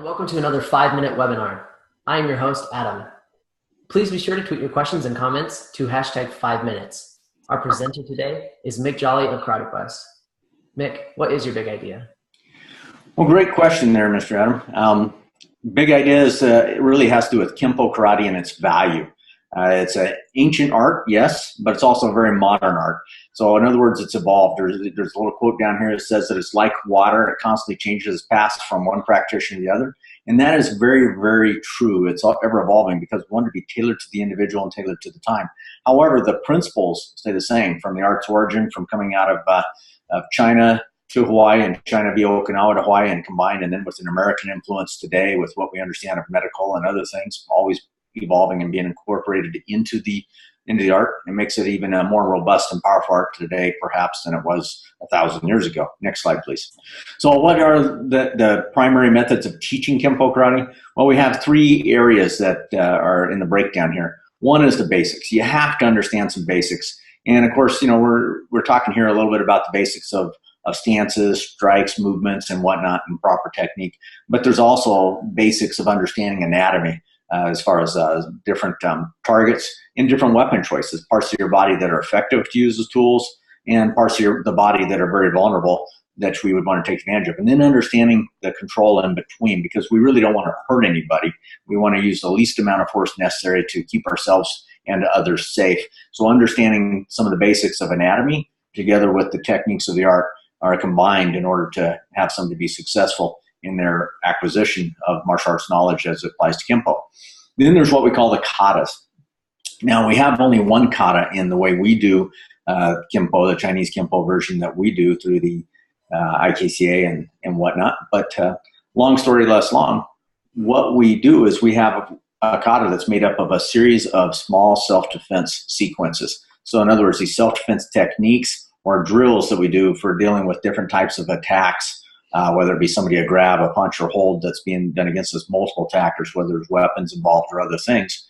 and welcome to another 5-minute webinar. I am your host, Adam. Please be sure to tweet your questions and comments to hashtag 5minutes. Our presenter today is Mick Jolly of Karate Quest. Mick, what is your big idea? Well, great question there, Mr. Adam. Big idea is it really has to do with Kenpo Karate and its value. It's an ancient art, yes, but it's also a very modern art. So in other words, it's evolved. There's a little quote down here that says that it's like water. It constantly changes its path from one practitioner to the other. And that is very, very true. It's ever evolving because we want to be tailored to the individual and tailored to the time. However, the principles stay the same from the art's origin, from coming out of China to Hawaii and China via Okinawa to Hawaii and combined, and then with an American influence today with what we understand of medical and other things, always evolving and being incorporated into the art. It makes it even a more robust and powerful art today, perhaps, than it was 1,000 years ago. Next slide, please. So what are the primary methods of teaching Kenpo Karate? Well, we have three areas that are in the breakdown here. One is the basics. You have to understand some basics. And of course, we're talking here a little bit about the basics of stances, strikes, movements, and whatnot, and proper technique. But there's also basics of understanding anatomy. As far as different targets and different weapon choices, parts of your body that are effective to use as tools and parts of the body that are very vulnerable that we would want to take advantage of. And then understanding the control in between, because we really don't want to hurt anybody. We want to use the least amount of force necessary to keep ourselves and others safe. So understanding some of the basics of anatomy together with the techniques of the art are combined in order to have somebody be successful in their acquisition of martial arts knowledge as it applies to Kenpo. Then there's what we call the katas. Now, we have only one kata in the way we do Kenpo, the Chinese Kenpo version that we do through the IKCA and whatnot. But long story less long, what we do is we have a kata that's made up of a series of small self-defense sequences. So in other words, these self-defense techniques or drills that we do for dealing with different types of attacks, whether it be somebody a grab, a punch, or hold that's being done against us, multiple attackers, whether there's weapons involved or other things.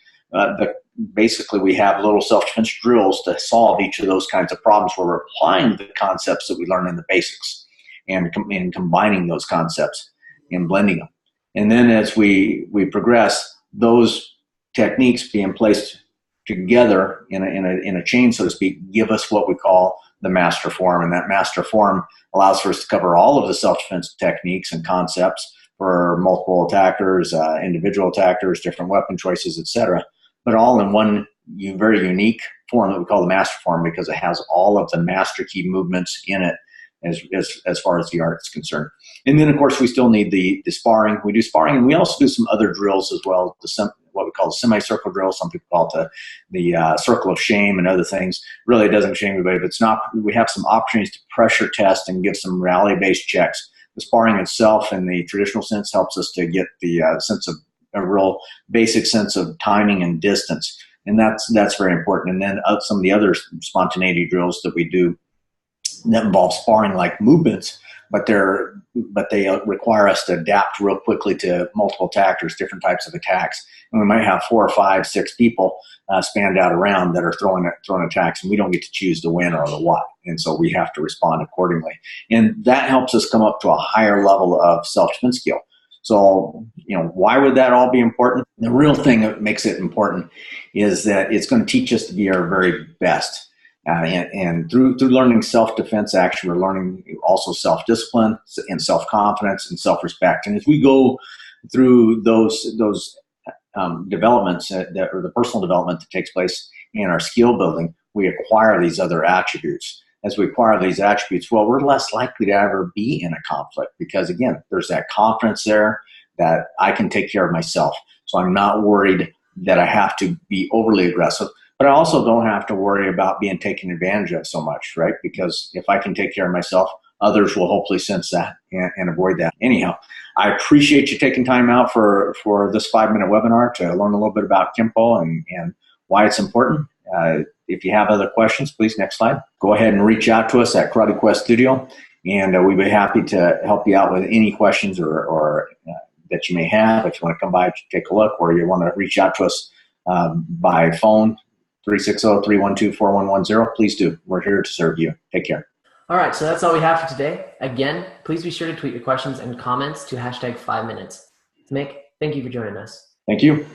Basically, we have little self-defense drills to solve each of those kinds of problems where we're applying the concepts that we learn in the basics and combining those concepts and blending them. And then as we progress, those techniques being placed together in a chain, so to speak, give us what we call the master form. And that master form allows for us to cover all of the self-defense techniques and concepts for multiple attackers, individual attackers, different weapon choices, etc., but all in one very unique form that we call the master form because it has all of the master key movements in it as far as the art is concerned. And then, of course, we still need the sparring. We do sparring, and we also do some other drills as well, what we call the semicircle drill. Some people call it the circle of shame and other things. Really, it doesn't shame anybody, but it's not. We have some opportunities to pressure test and give some reality-based checks. The sparring itself, in the traditional sense, helps us to get the sense of a real basic sense of timing and distance, and that's very important. And then some of the other spontaneity drills that we do that involve sparring-like movements, but they require us to adapt real quickly to multiple attackers, different types of attacks. And we might have 4 or 5, 6 people spanned out around that are throwing attacks, and we don't get to choose the when or the what. And so we have to respond accordingly. And that helps us come up to a higher level of self-defense skill. So, why would that all be important? The real thing that makes it important is that it's going to teach us to be our very best. And through learning self-defense action, we're learning also self-discipline and self-confidence and self-respect. And as we go through those developments, or the personal development that takes place in our skill building, we acquire these other attributes. As we acquire these attributes, well, we're less likely to ever be in a conflict because, again, there's that confidence there that I can take care of myself. So I'm not worried that I have to be overly aggressive. But I also don't have to worry about being taken advantage of so much, right? Because if I can take care of myself, others will hopefully sense that and avoid that. Anyhow, I appreciate you taking time out for this 5-minute webinar to learn a little bit about Kenpo and why it's important. If you have other questions, please, next slide. Go ahead and reach out to us at Karate Quest Studio, and we'd be happy to help you out with any questions or that you may have. If you want to come by, take a look, or you want to reach out to us by phone, 360-312-4110. Please do. We're here to serve you. Take care. All right, so that's all we have for today. Again, please be sure to tweet your questions and comments to hashtag 5minutes. Mick, thank you for joining us. Thank you.